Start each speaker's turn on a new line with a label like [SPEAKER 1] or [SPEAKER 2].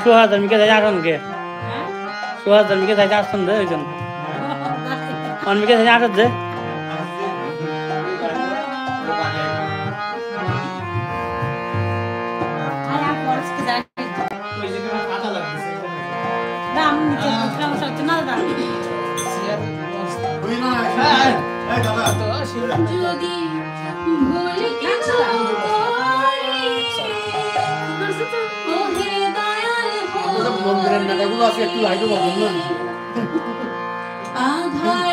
[SPEAKER 1] सुहास धर्मी के जासन के सुहास धर्मी के जासन दे एकदम और के जासन दे
[SPEAKER 2] आया पर्स के जाए कोई जगह में खाता लग से दाम नीचे पूछना सोचना था कोई ना ए दादा तो जोगी भूल के
[SPEAKER 3] মন্দিরের মেলাগুলো আছে একটু লাইটও বন্ধ না
[SPEAKER 2] আধার